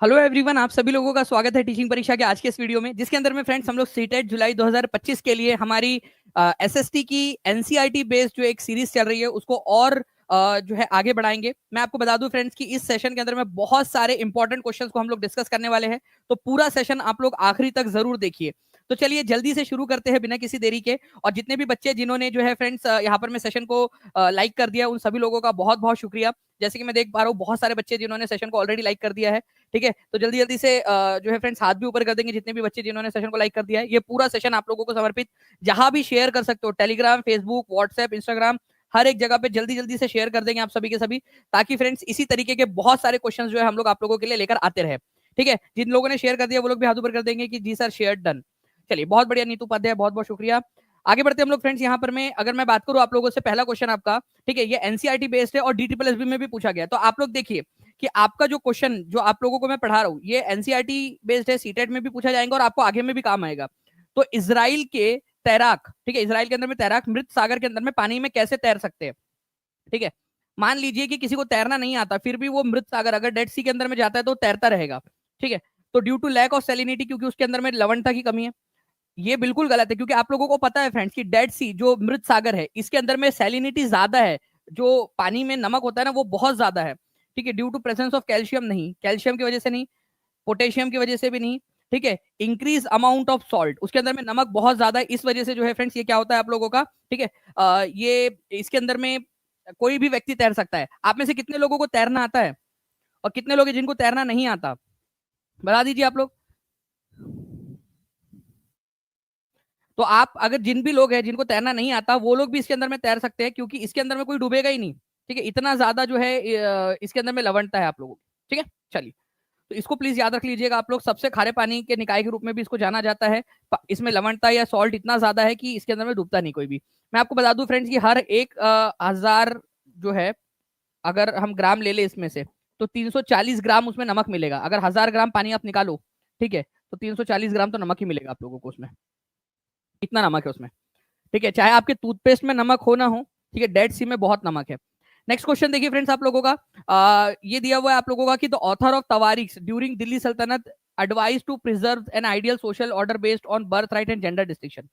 Hello everyone, आप सभी लोगों का स्वागत है टीचिंग परीक्षा के आज के इस वीडियो में, जिसके अंदर में फ्रेंड्स हम लोग सीटेट जुलाई 2025 के लिए हमारी एसएसटी की एनसीईआरटी बेस्ड जो एक सीरीज चल रही है उसको और जो है आगे बढ़ाएंगे। मैं आपको बता दूं फ्रेंड्स कि इस सेशन के अंदर में बहुत सारे इंपॉर्टेंट क्वेश्चंस को हम लोग डिस्कस करने वाले हैं, तो पूरा सेशन आप लोग आखिरी तक जरूर देखिए। तो चलिए जल्दी से शुरू करते हैं बिना किसी देरी के। और जितने भी बच्चे जिन्होंने जो है फ्रेंड्स यहाँ पर मैं सेशन को लाइक कर दिया, उन सभी लोगों का बहुत बहुत शुक्रिया। जैसे कि मैं देख पा रहा हूँ बहुत सारे बच्चे जिन्होंने सेशन को ऑलरेडी लाइक कर दिया है। ठीक है, तो जल्दी जल्दी से जो है फ्रेंड्स हाथ भी ऊपर कर देंगे जितने भी बच्चे जिन्होंने सेशन को लाइक कर दिया है। ये पूरा सेशन आप लोगों को समर्पित, जहां भी शेयर कर सकते हो, टेलीग्राम, फेसबुक, व्हाट्सएप, इंस्टाग्राम, हर एक जगह पे जल्दी जल्दी से शेयर कर देंगे आप सभी के सभी, ताकि फ्रेंड्स इसी तरीके के बहुत सारे क्वेश्चंस जो है हम लोग आप लोगों के लिए लेकर आते रहे। ठीक है, जिन लोगों ने शेयर कर दिया वो लोग भी हाथ ऊपर कर देंगे कि जी सर शेयर डन। चलिए बहुत बढ़िया नीतू उपाध्याय, बहुत बहुत शुक्रिया। आगे बढ़ते हम लोग फ्रेंड्स। यहाँ पर मैं अगर मैं बात करूं आप लोगों से, पहला क्वेश्चन आपका, ठीक है, ये एनसीईआरटी बेस्ड है और डीटीपीएसबी में भी पूछा गया। तो आप लोग देखिए कि आपका जो क्वेश्चन जो आप लोगों को मैं पढ़ा रहा हूँ ये एनसीईआरटी बेस्ड है, सीटेट में भी पूछा जाएगा और आपको आगे में भी काम आएगा। तो इजराइल के तैराक, ठीक है, इजराइल के अंदर में तैराक मृत सागर के अंदर में पानी में कैसे तैर सकते हैं। ठीक है, मान लीजिए कि किसी को तैरना नहीं आता, फिर भी वो मृत सागर अगर डेड सी के अंदर में जाता है तो तैरता रहेगा। ठीक है, तो due to lack of salinity, क्योंकि उसके अंदर में लवणता की कमी है। ये बिल्कुल गलत है, क्योंकि आप लोगों को पता है फ्रेंड्स कि डेड सी जो मृत सागर है इसके अंदर में सैलिनिटी ज्यादा है, जो पानी में नमक होता है ना वो बहुत ज्यादा है। ठीक है, due to presence of calcium, नहीं कैल्शियम की वजह से नहीं, पोटेशियम की वजह से भी नहीं। ठीक है, इंक्रीज अमाउंट ऑफ सॉल्ट, उसके अंदर में नमक बहुत ज्यादा है, इस वजह से जो है फ्रेंड्स ये क्या होता है आप लोगों का। ठीक है, ये इसके अंदर में कोई भी व्यक्ति तैर सकता है। आप में से कितने लोगों को तैरना आता है और कितने लोग हैं जिनको तैरना नहीं आता, बता दीजिए आप लोग। तो आप अगर जिन भी लोग हैं जिनको तैरना नहीं आता वो लोग भी इसके अंदर में तैर सकते हैं, क्योंकि इसके अंदर में कोई डूबेगा ही नहीं। ठीक है, इतना ज्यादा जो है इसके अंदर में लवणता है आप लोगों की। ठीक है, चलिए, तो इसको प्लीज याद रख लीजिएगा आप लोग। सबसे खारे पानी के निकाय के रूप में भी इसको जाना जाता है। इसमें लवणता या सॉल्ट इतना ज्यादा है कि इसके अंदर में डूबता नहीं कोई भी। मैं आपको बता दूं फ्रेंड्स कि हर एक हजार जो है, अगर हम ग्राम ले ले इसमें से, तो 340 ग्राम उसमें नमक मिलेगा। अगर 1000 ग्राम पानी आप निकालो, ठीक है, तो 340 ग्राम तो नमक ही मिलेगा आप लोगों को उसमें। इतना नमक है उसमें। ठीक है, चाहे आपके टूथपेस्ट में नमक हो ना हो, ठीक है, डेड सी में बहुत नमक है। नेक्स्ट क्वेश्चन देखिए फ्रेंड्स आप लोगों का, ये दिया हुआ है आप लोगों का कि the author of tawarikh during Delhi Sultanate advise to preserve an ideal social order based on birth right and gender distinction.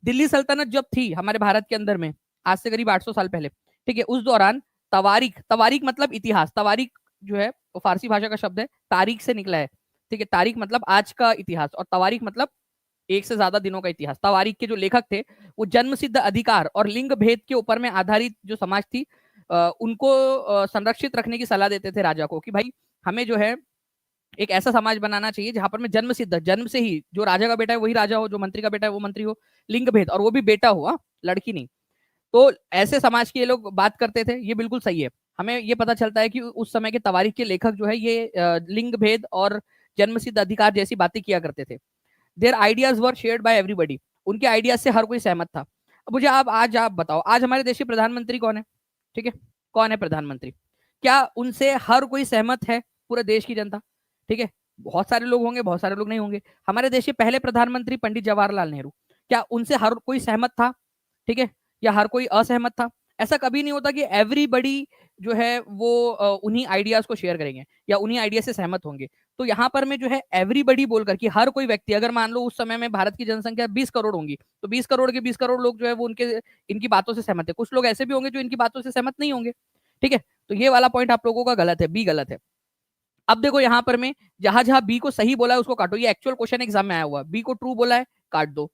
Delhi Saltanat जब थी हमारे भारत के अंदर में, आज से करीब 800 साल पहले, ठीक है, उस दौरान तवारीख, तवारीख मतलब इतिहास, तवारीख जो है वो फारसी भाषा का शब्द है, तारीख से निकला है। ठीक है, तारीख मतलब आज का इतिहास और तवारीख मतलब एक से ज्यादा दिनों का इतिहास। तवारीख के जो लेखक थे वो जन्म सिद्ध अधिकार और लिंग भेद के ऊपर में आधारित जो समाज थी उनको संरक्षित रखने की सलाह देते थे राजा को, कि भाई हमें जो है एक ऐसा समाज बनाना चाहिए जहां पर में जन्म सिद्ध, जन्म से ही जो राजा का बेटा है वही राजा हो, जो मंत्री का बेटा है वो मंत्री हो, लिंग भेद और वो भी बेटा हो, लड़की नहीं। तो ऐसे समाज के ये लोग बात करते थे, ये बिल्कुल सही है। हमें ये पता चलता है कि उस समय के तवारीख के लेखक जो है ये लिंग भेद और जन्म सिद्ध अधिकार जैसी बातें किया करते थे। Their ideas were shared by everybody, उनके आइडियाज से हर कोई सहमत था। अब मुझे आप बताओ, आज हमारे देश के प्रधानमंत्री कौन है। ठीक है, कौन है प्रधानमंत्री, क्या उनसे हर कोई सहमत है, पूरे देश की जनता। ठीक है, बहुत सारे लोग होंगे, बहुत सारे लोग नहीं होंगे। हमारे देश के पहले प्रधानमंत्री पंडित जवाहरलाल नेहरू, क्या उनसे हर कोई सहमत था। ठीक है, या हर कोई असहमत था। ऐसा कभी नहीं होता कि एवरीबडी जो है वो उन्हीं आइडियाज को शेयर करेंगे या उन्हीं आइडिया से सहमत होंगे। तो यहाँ पर मैं जो है एवरीबडी बोलकर कि हर कोई व्यक्ति, अगर मान लो उस समय में भारत की जनसंख्या 20 करोड़ होंगी, तो 20 करोड़ के 20 करोड़ लोग जो है वो उनके इनकी बातों से सहमत है। कुछ लोग ऐसे भी होंगे जो इनकी बातों से सहमत नहीं होंगे। ठीक है, तो ये वाला पॉइंट आप लोगों का गलत है, बी गलत है। अब देखो यहाँ पर मैं जहां जहां बी को सही बोला है उसको काटो, ये एक्चुअल क्वेश्चन एग्जाम में आया हुआ है। बी को ट्रू बोला है, काट दो।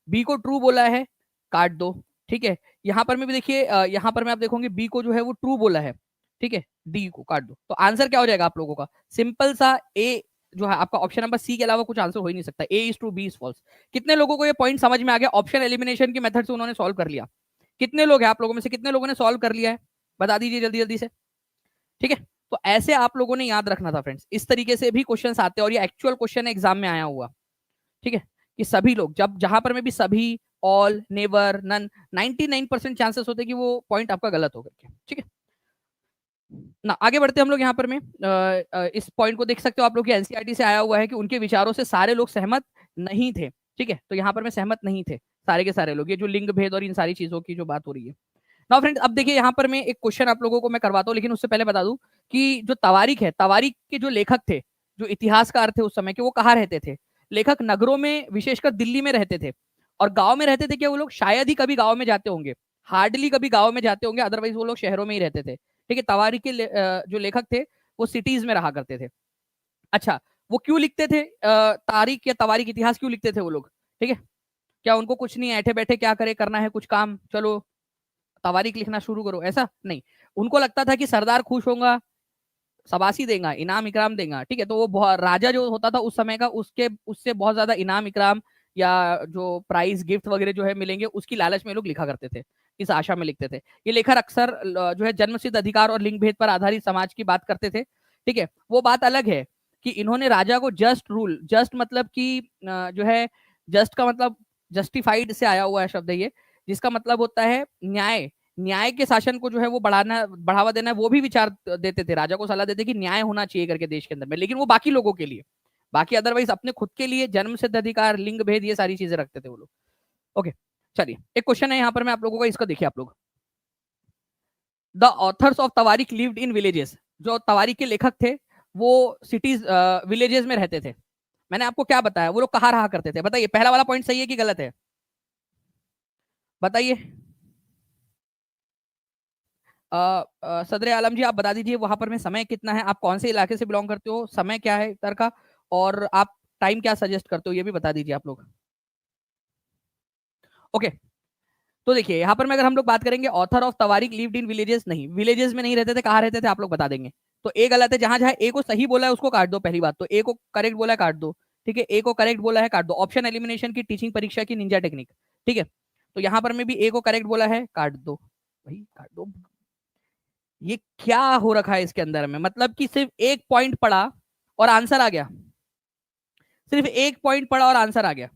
बी को ट्रू बोला है, काट दो। ठीक है, यहाँ पर मैं भी देखिए, यहाँ पर मैं आप देखोगे बी को जो है वो ट्रू बोला है। ठीक है, डी को काट दो। तो आंसर क्या हो जाएगा आप लोगों का, सिंपल सा ए जो है आपका, ऑप्शन नंबर सी के अलावा कुछ आंसर हो ही नहीं सकता। A is true, B is false. कितने लोगों को ये पॉइंट समझ में आ गया, ऑप्शन एलिमिनेशन की मेथड से उन्होंने सॉल्व कर लिया। कितने लोग हैं आप लोगों में से, कितने लोगों ने सॉल्व कर लिया है, बता दीजिए जल्दी जल्दी से। ठीक है, तो ऐसे आप लोगों ने याद रखना था फ्रेंड्स, इस तरीके से भी क्वेश्चन आते हैं और ये एक्चुअल क्वेश्चन एग्जाम में आया हुआ। ठीक है, कि सभी लोग, जब जहां पर में भी सभी, ऑल, नेवर, नन, 99% चांसेस होते हैं कि वो पॉइंट आपका गलत होकर के। ठीक है ना, आगे बढ़ते हम लोग। यहाँ पर में इस पॉइंट को देख सकते हो आप लोग, एनसीईआरटी से आया हुआ है कि उनके विचारों से सारे लोग सहमत नहीं थे। ठीक है, तो यहाँ पर में सहमत नहीं थे सारे के सारे लोग, ये जो लिंग भेद और इन सारी चीजों की जो बात हो रही है ना फ्रेंड्स। अब देखिए यहाँ पर मैं एक क्वेश्चन आप लोगों को मैं करवाता हूँ, लेकिन उससे पहले बता दूं कि जो तवारीख है, तवारीख के जो लेखक थे, जो इतिहासकार थे उस समय के, वो कहाँ रहते थे? लेखक नगरों में, विशेषकर दिल्ली में रहते थे। और गांव में रहते थे क्या वो लोग? शायद ही कभी गांव में जाते होंगे, हार्डली कभी गांव में जाते होंगे, अदरवाइज वो लोग शहरों में ही रहते थे। ठीक है, तवारीख के जो लेखक थे वो सिटीज में रहा करते थे। अच्छा, वो क्यों लिखते थे तारीख या तवारीख, इतिहास क्यों लिखते थे वो लोग? ठीक है, क्या उनको कुछ नहीं, ऐठे बैठे क्या करे, करना है कुछ काम, चलो तवारीख लिखना शुरू करो, ऐसा नहीं। उनको लगता था कि सरदार खुश होगा, शबासी देगा, इनाम इकराम देगा। ठीक है, तो वो राजा जो होता था उस समय का, उसके उससे बहुत ज्यादा इनाम इकराम या जो प्राइज गिफ्ट वगैरह जो है मिलेंगे, उसकी लालच में लोग लिखा करते थे, इस आशा में लिखते थे। ये लेखक अक्सर जो है जन्मसिद्ध अधिकार और लिंग भेद पर आधारित समाज की बात करते थे। ठीक है, वो बात अलग है कि इन्होंने राजा को जस्ट रूल, जस्ट मतलब कि जो है, जस्ट का मतलब जस्टिफाइड से आया हुआ है शब्द है ये, जिसका मतलब होता है न्याय, न्याय के शासन को जो है वो बढ़ावा देना है, वो भी विचार देते थे, राजा को सलाह देते कि न्याय होना चाहिए करके देश के अंदर में, लेकिन वो बाकी लोगों के लिए, बाकी अदरवाइज अपने खुद के लिए जन्म सिद्ध अधिकार, लिंग भेद, ये सारी चीजें रखते थे वो लोग। ओके, चलिए एक क्वेश्चन है यहाँ पर मैं आप लोगों का, इसका देखिए आप लोग। The authors of tawarikh lived in villages, जो तवारीख के लेखक थे वो सिटीज, विलेजेस में रहते थे। मैंने आपको क्या बताया, वो लोग कहाँ रहा करते थे? बताइए, पहला वाला पॉइंट सही है कि गलत है? बताइए। सदर आलम जी आप बता दीजिए वहां पर में समय कितना है, आप कौन से इलाके से बिलोंग करते हो, समय क्या है इधर का, और आप टाइम क्या सजेस्ट करते हो ये भी बता दीजिए आप लोग। ओके, तो देखिए यहाँ पर में अगर हम लोग बात करेंगे, author of tawarikh lived in villages, नहीं, विलेजेस में नहीं रहते थे, कहाँ रहते थे आप लोग बता देंगे। तो ए गलत है, जहां जहां ए को सही बोला है उसको काट दो, पहली बात तो ए को करेक्ट बोला है काट दो। ठीक है, ए को करेक्ट बोला है काट दो, ऑप्शन एलिमिनेशन की टीचिंग परीक्षा की निंजा टेक्निक। ठीक है, तो यहाँ पर में भी ए को करेक्ट बोला है, काट दो भाई, काट दो। ये क्या हो रखा है इसके अंदर में, मतलब कि सिर्फ एक पॉइंट पढ़ा और आंसर आ गया, सिर्फ एक पॉइंट पढ़ा और आंसर आ गया।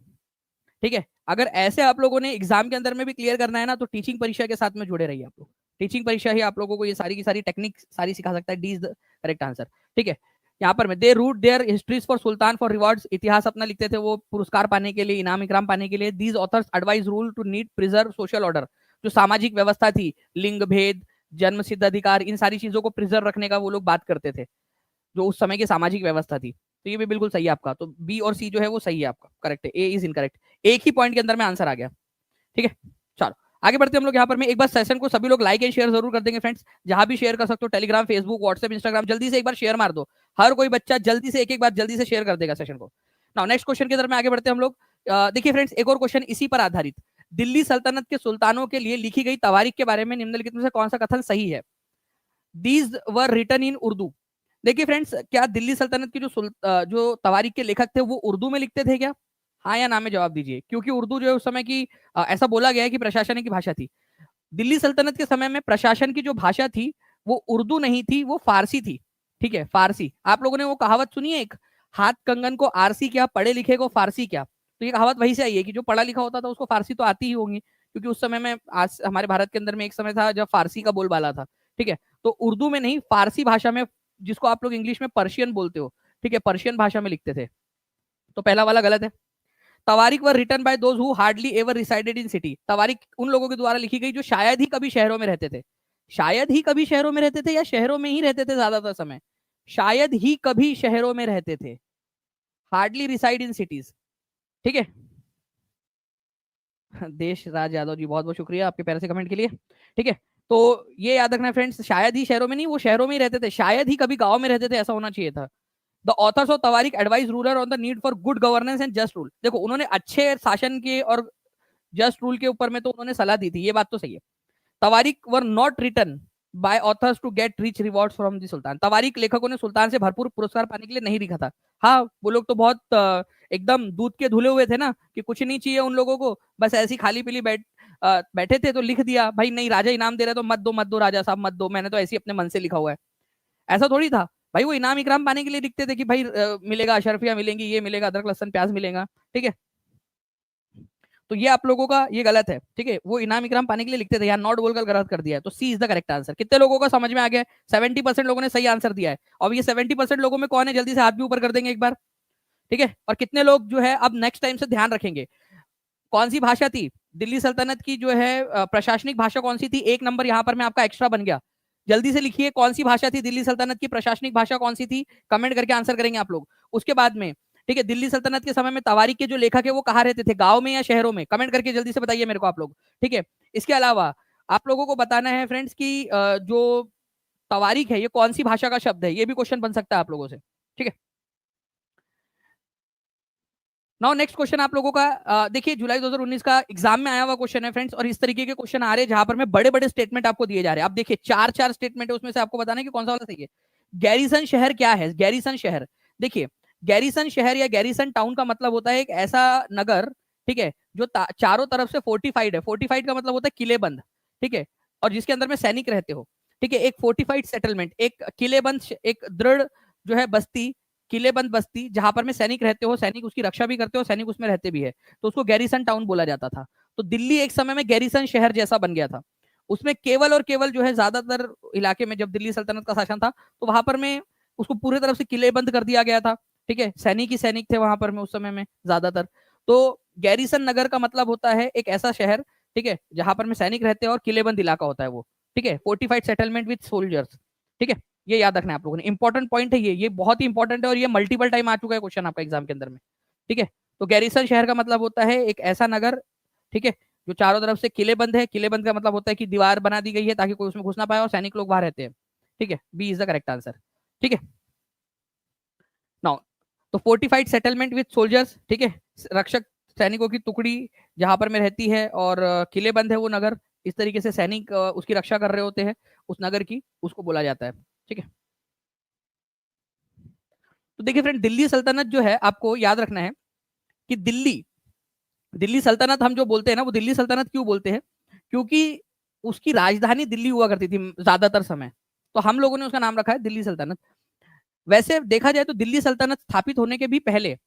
ठीक है, अगर ऐसे आप लोगों ने एग्जाम के अंदर में भी क्लियर करना है ना, तो टीचिंग परीक्षा के साथ में जुड़े रहिए आप लोग। टीचिंग परीक्षा ही आप लोगों को ये सारी की सारी टेक्निक सारी सिखा सकता है। D is the correct answer. ठीक है, यहाँ पर में they wrote their histories for sultan for rewards, इतिहास अपना लिखते थे वो पुरस्कार पाने के लिए, इनाम इकराम पाने के लिए। These authors advise rule to need preserve social order, जो सामाजिक व्यवस्था थी, लिंग भेद, जन्म सिद्ध अधिकार, इन सारी चीजों को प्रिजर्व रखने का वो लोग बात करते थे, जो उस समय की सामाजिक व्यवस्था थी। तो ये भी बिल्कुल सही है आपका, तो बी और सी जो है वो सही है आपका, करेक्ट है, ए इज इनकरेक्ट। एक ही पॉइंट के अंदर में आंसर आ गया। ठीक है, चलो आगे बढ़ते हम लोग। यहाँ पर मैं एक बार सेशन को सभी लोग लाइक एंड शेयर जरूर कर देंगे फ्रेंड्स, जहां भी शेयर कर सकते हो, टेलीग्राम, फेसबुक, व्हाट्सएप, इंस्टाग्राम, जल्दी से एक बार शेयर मार दो। हर कोई बच्चा जल्दी से एक एक बार जल्दी से शेयर कर देगा सेशन को। नाउ नेक्स्ट क्वेश्चन की तरफ में आगे बढ़ते हैं हम लोग। देखिए फ्रेंड्स, एक और क्वेश्चन इसी पर आधारित, दिल्ली सल्तनत के सुल्तानों के लिए लिखी गई तवारीख के बारे में निम्नलिखित में से कौन सा कथन सही है? These were written in Urdu. देखिए फ्रेंड्स, क्या दिल्ली सल्तनत की जो तवारीख के लेखक थे वो उर्दू में लिखते थे क्या? हाँ या ना में जवाब दीजिए, क्योंकि उर्दू जो है उस समय की ऐसा बोला गया है कि प्रशासन की भाषा थी। दिल्ली सल्तनत के समय में प्रशासन की जो भाषा थी वो उर्दू नहीं थी, वो फारसी थी। ठीक है, फारसी। आप लोगों ने वो कहावत सुनी है एक, हाथ कंगन को आरसी क्या, पढ़े लिखे को फारसी क्या? तो ये कहावत वही से आई है कि जो पढ़ा लिखा होता था उसको फारसी तो आती ही होंगी, क्योंकि उस समय में, आज हमारे भारत के अंदर में एक समय था जब फारसी का बोलबाला था। ठीक है, तो उर्दू में नहीं, फारसी भाषा में, जिसको आप लोग इंग्लिश में पर्शियन बोलते हो, ठीक है, पर्शियन भाषा में लिखते थे। तो पहला वाला गलत है। Tawarikh were written by those who hardly ever resided in city, तवारीख उन लोगों के द्वारा लिखी गई जो शायद ही कभी शहरों में रहते थे। शायद ही कभी शहरों में रहते थे या शहरों में ही रहते थे ज्यादातर समय? शायद ही कभी शहरों में रहते थे, हार्डली रिसाइड इन सिटीज। ठीक है, देश राज यादव जी बहुत बहुत शुक्रिया आपके प्यारे से कमेंट के लिए। ठीक है, तो ये याद रखना फ्रेंड्स, शायद ही शहरों में नहीं, वो शहरों में ही रहते थे, शायद ही कभी गांव में रहते थे, ऐसा होना चाहिए था। The authors of tawarikh advise ruler on the need for good governance and just rule. देखो, उन्होंने अच्छे शासन के और जस्ट रूल के ऊपर में तो उन्होंने सलाह दी थी, ये बात तो सही है। Tawarikh were not written by authors to get rich rewards from the sultan, तवारीख लेखकों ने सुल्तान से भरपूर पुरस्कार पाने के लिए नहीं लिखा था। हाँ, वो लोग तो बहुत एकदम दूध के धुले हुए थे ना, कि कुछ नहीं चाहिए उन लोगों को, बस ऐसी खाली पीली बैठे थे तो लिख दिया, भाई नहीं राजा इनाम दे रहा तो मत दो राजा साहब मत दो, मैंने तो ऐसे अपने मन से लिखा हुआ है। ऐसा थोड़ी था भाई, वो इनाम इकराम पाने के लिए लिखते थे कि भाई मिलेगा, अशरफिया मिलेंगी, ये मिलेगा, अदरक लहसन प्याज मिलेगा। ठीक है, तो ये आप लोगों का ये गलत है। ठीक है, वो इनाम इकराम पाने के लिए लिखते थे, यहाँ नॉट बोलकर गलत कर दिया है, तो C is the correct answer. कितने लोगों का समझ में आ गया? 70% लोगों ने सही आंसर दिया है। और ये 70% लोगों में कौन है, जल्दी से हाथ भी ऊपर कर देंगे एक बार। ठीक है, और कितने लोग जो है अब नेक्स्ट टाइम से ध्यान रखेंगे, कौन सी भाषा थी दिल्ली सल्तनत की जो है प्रशासनिक भाषा कौन सी थी? एक नंबर यहाँ पर मैं आपका एक्स्ट्रा बन गया, जल्दी से लिखिए कौन सी भाषा थी दिल्ली सल्तनत की, प्रशासनिक भाषा कौन सी थी, कमेंट करके आंसर करेंगे आप लोग। उसके बाद में ठीक है, दिल्ली सल्तनत के समय में तवारीख के जो लेखक है वो कहाँ रहते थे, गांव में या शहरों में, कमेंट करके जल्दी से बताइए मेरे को आप लोग। ठीक है, इसके अलावा आप लोगों को बताना है फ्रेंड्स की जो तवारीख है ये कौन सी भाषा का शब्द है, ये भी क्वेश्चन बन सकता है आप लोगों से। ठीक है, नाउ नेक्स्ट क्वेश्चन आप लोगों का देखिए जुलाई 2019 का एग्जाम में आया हुआ क्वेश्चन है फ्रेंड्स, और इस तरीके के क्वेश्चन आ रहे हैं जहां पर में बड़े बड़े स्टेटमेंट आपको दिए जा रहे हैं। आप देखिए चार चार स्टेटमेंट है, उसमें से आपको बताना है कि कौन सा वाला सही है। गैरिसन शहर क्या है, गैरिसन शहर, देखिए गैरिसन शहर या गैरिसन टाउन का मतलब होता है एक ऐसा नगर, ठीक है, जो चारों तरफ से फोर्टिफाइड है। फोर्टिफाइड का मतलब होता है किलेबंद, ठीक है, और जिसके अंदर में सैनिक रहते हो। ठीक है, एक फोर्टिफाइड सेटलमेंट, एक किलेबंद, एक दृढ़ जो है बस्ती, किलेबंद बस्ती जहां पर में सैनिक रहते हो, सैनिक उसकी रक्षा भी करते हो, सैनिक उसमें रहते भी है, तो उसको गैरिसन टाउन बोला जाता था। तो दिल्ली एक समय में गैरिसन शहर जैसा बन गया था। उसमें केवल और केवल जो है ज्यादातर इलाके में जब दिल्ली सल्तनत का शासन था तो वहां पर में उसको पूरी तरफ से किलेबंद कर दिया गया था। ठीक है, सैनिक ही सैनिक थे वहां पर में उस समय में ज्यादातर। तो गैरिसन नगर का मतलब होता है एक ऐसा शहर, ठीक है, जहां पर में सैनिक रहते हैं और किलेबंद इलाका होता है वो। ठीक है, फोर्टिफाइड सेटलमेंट विद सोल्जर्स। ठीक है, ये याद रखना है आप लोगों ने, इंपॉर्टेंट पॉइंट है ये बहुत ही इंपॉर्टेंट है, और ये मल्टीपल टाइम आ चुका है क्वेश्चन आपका एग्जाम के अंदर में। ठीक है, तो गैरिसन शहर का मतलब होता है एक ऐसा नगर, ठीक है, जो चारों तरफ से किलेबंद है। किलेबंद का मतलब होता है कि दीवार बना दी गई है ताकि कोई उसमें घुस ना पाए और सैनिक लोग वहां रहते हैं। ठीक है, B is the correct answer. ठीक है, नाउ तो फोर्टिफाइड सेटलमेंट विद सोल्जर्स, ठीक है, रक्षक सैनिकों की टुकड़ी जहां पर में रहती है, और किलेबंद है वो नगर, इस तरीके से सैनिक उसकी रक्षा कर रहे होते हैं उस नगर की, उसको बोला जाता है। ठीक है, तो देखिए फ्रेंड दिल्ली सल्तनत जो है आपको याद रखना है कि दिल्ली, दिल्ली सल्तनत हम जो बोलते हैं ना वो दिल्ली सल्तनत क्यों बोलते हैं, क्योंकि उसकी राजधानी दिल्ली हुआ करती थी ज्यादातर समय, तो हम लोगों ने उसका नाम रखा है दिल्ली सल्तनत। वैसे देखा जाए तो दिल्ली सल्तनत स्थापित होने के भी पहले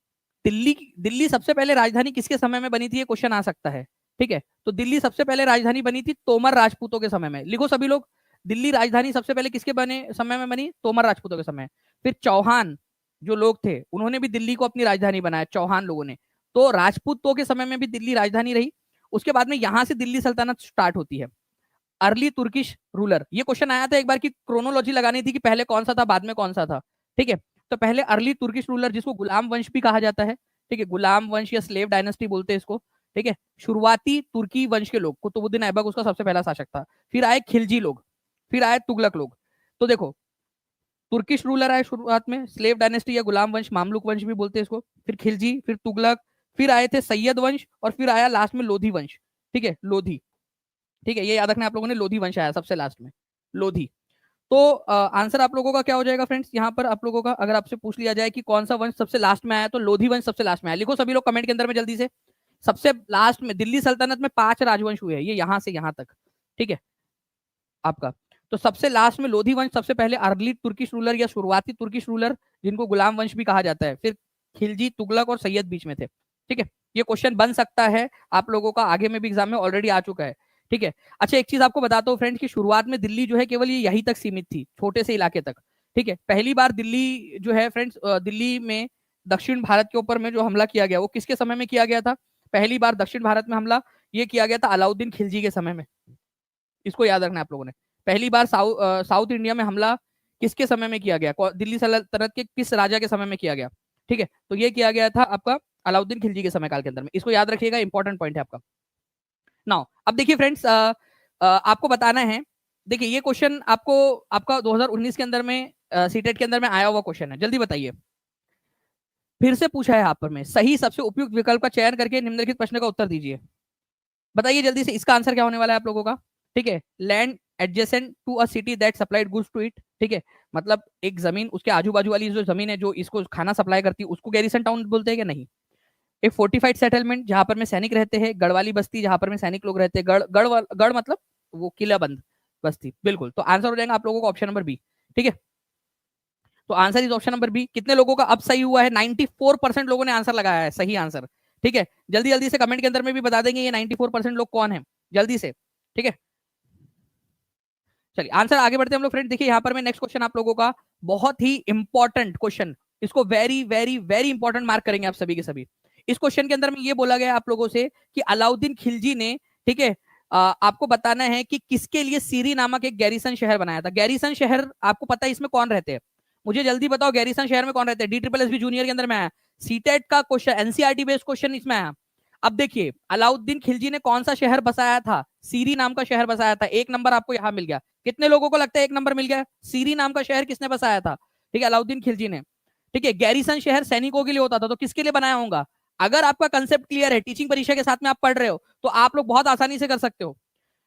दिल्ली, दिल्ली सबसे पहले राजधानी किसके समय में बनी थी ये क्वेश्चन आ सकता है। ठीक है, तो दिल्ली सबसे पहले राजधानी बनी थी तोमर राजपूतों के समय में, लिखो सभी लोग, दिल्ली राजधानी सबसे पहले किसके बने समय में बनी, तोमर राजपूतों के समय। फिर चौहान जो लोग थे उन्होंने भी दिल्ली को अपनी राजधानी बनाया, चौहान लोगों ने, तो राजपूतों के समय में भी दिल्ली राजधानी रही। उसके बाद में यहां से दिल्ली सल्तनत स्टार्ट होती है। अर्ली तुर्किश रूलर, ये क्वेश्चन आया था एक बार की क्रोनोलॉजी लगानी थी कि पहले कौन सा था बाद में कौन सा था। ठीक है, तो पहले अर्ली तुर्किश रूलर जिसको गुलाम वंश भी कहा जाता है, ठीक है, गुलाम वंश या स्लेव डायनेस्टी बोलते हैं इसको। ठीक है, शुरुआती तुर्की वंश के लोग, कुतुबुद्दीन ऐबक उसका सबसे पहला शासक था। फिर आए खिलजी लोग, फिर आए तुगलक लोग। तो देखो तुर्किश रूलर आए शुरुआत में, स्लेव डायनेस्टी या गुलाम वंश, मामलुक वंश भी बोलते हैं इसको, फिर खिलजी, फिर तुगलक, फिर आए थे सैयद वंश, और फिर आया लास्ट में लोधी वंश। ठीक है, लोधी, ठीक है, ये याद रखना आप लोगों ने, लोधी वंश आया सबसे लास्ट में, लोधी। तो आंसर आप लोगों का क्या हो जाएगा फ्रेंड्स, यहाँ पर आप लोगों का अगर आपसे पूछ लिया जाए कि कौन सा वंश सबसे लास्ट में आया, तो लोधी वंश सबसे लास्ट में आया। लिखो सभी लोग कमेंट के अंदर में जल्दी से, सबसे लास्ट में दिल्ली सल्तनत में 5 राजवंश हुए हैं, ये यहाँ से यहाँ तक। ठीक है, आपका तो सबसे लास्ट में लोधी वंश, सबसे पहले अर्ली तुर्किश रूलर या शुरुआती तुर्किश रूलर जिनको गुलाम वंश भी कहा जाता है, फिर खिलजी, तुगलक और सैयद बीच में थे। ठीक है, ये क्वेश्चन बन सकता है आप लोगों का, आगे में भी एग्जाम में ऑलरेडी आ चुका है। ठीक है, अच्छा एक चीज आपको बताता हूँ फ्रेंड्स की शुरुआत में दिल्ली जो है केवल ये यहीं तक सीमित थी, छोटे से इलाके तक। ठीक है, पहली बार दिल्ली जो है फ्रेंड्स, दिल्ली में दक्षिण भारत के ऊपर में जो हमला किया गया वो किसके समय में किया गया था, पहली बार दक्षिण भारत में हमला ये किया गया था अलाउद्दीन खिलजी के समय में। इसको याद रखना है आप लोगों ने, पहली बार साउथ इंडिया में हमला किसके समय में किया गया, दिल्ली सल्तनत के किस राजा के समय में किया गया। ठीक है, तो ये किया गया था आपका अलाउद्दीन खिलजी के समय काल के अंदर में, इसको याद रखिएगा, इंपॉर्टेंट पॉइंट है आपका। नाउ अब देखिए फ्रेंड्स, आपको बताना है, देखिए ये क्वेश्चन आपको आपका 2019 के अंदर में सीटेट के अंदर में आया हुआ क्वेश्चन है, जल्दी बताइए। फिर से पूछा है यहाँ पर में, सही सबसे उपयुक्त विकल्प का चयन करके निम्नलिखित प्रश्न का उत्तर दीजिए। बताइए जल्दी से इसका आंसर क्या होने वाला है आप लोगों का। ठीक है, land adjacent to a city that supplied goods to it. ठीक है, मतलब एक जमीन उसके आजू बाजू वाली जो जमीन है जो इसको खाना सप्लाई करती है उसको गैरिसन टाउन बोलते हैं क्या, नहीं। एक फोर्टिफाइड सेटलमेंट जहां पर में सैनिक रहते हैं, गढ़ वाली बस्ती जहां पर में सैनिक लोग रहते हैं, गढ़ गढ़ गढ़ मतलब वो किलाबंद बस्ती, बिल्कुल। तो आंसर हो जाएगा आप लोगों का ऑप्शन नंबर बी। ठीक है, तो answer is option number B. कितने लोगों का अब सही हुआ है, 94% लोगों ने आंसर लगाया है, सही आंसर। ठीक है, जल्दी जल्दी से कमेंट के अंदर में भी बता देंगे ये 94% लोग कौन है, जल्दी से। ठीक है, चलिए आंसर आगे बढ़ते हैं हम लोग फ्रेंड। देखिए यहाँ पर मैं नेक्स्ट क्वेश्चन आप लोगों का बहुत ही इंपॉर्टेंट क्वेश्चन, इसको very very very important mark करेंगे आप सभी के सभी। इस क्वेश्चन के अंदर में ये बोला गया आप लोगों से कि अलाउद्दीन खिलजी ने, ठीक है, आपको बताना है कि किसके लिए सीरी नामक एक गैरिसन शहर बनाया था। गैरिसन शहर आपको पता है इसमें कौन रहते हैं? मुझे जल्दी बताओ, गैरिसन शहर में कौन रहते हैं? DSSB जूनियर के अंदर में आया, सीटेट का क्वेश्चन, एनसीईआरटी बेस्ड क्वेश्चन इसमें आया। अब देखिए, अलाउद्दीन खिलजी ने कौन सा शहर बसाया था? सीरी नाम का शहर बसाया था। एक नंबर आपको यहां मिल गया। कितने लोगों को लगता है एक नंबर मिल गया? सीरी नाम का शहर किसने बसाया था? ठीक है, अलाउद्दीन खिलजी ने। ठीक है, गैरिसन शहर सैनिकों के लिए होता था, तो किसके लिए बनाया होगा? अगर आपका कंसेप्ट क्लियर है, टीचिंग परीक्षा के साथ में आप पढ़ रहे हो, तो आप लोग बहुत आसानी से कर सकते हो।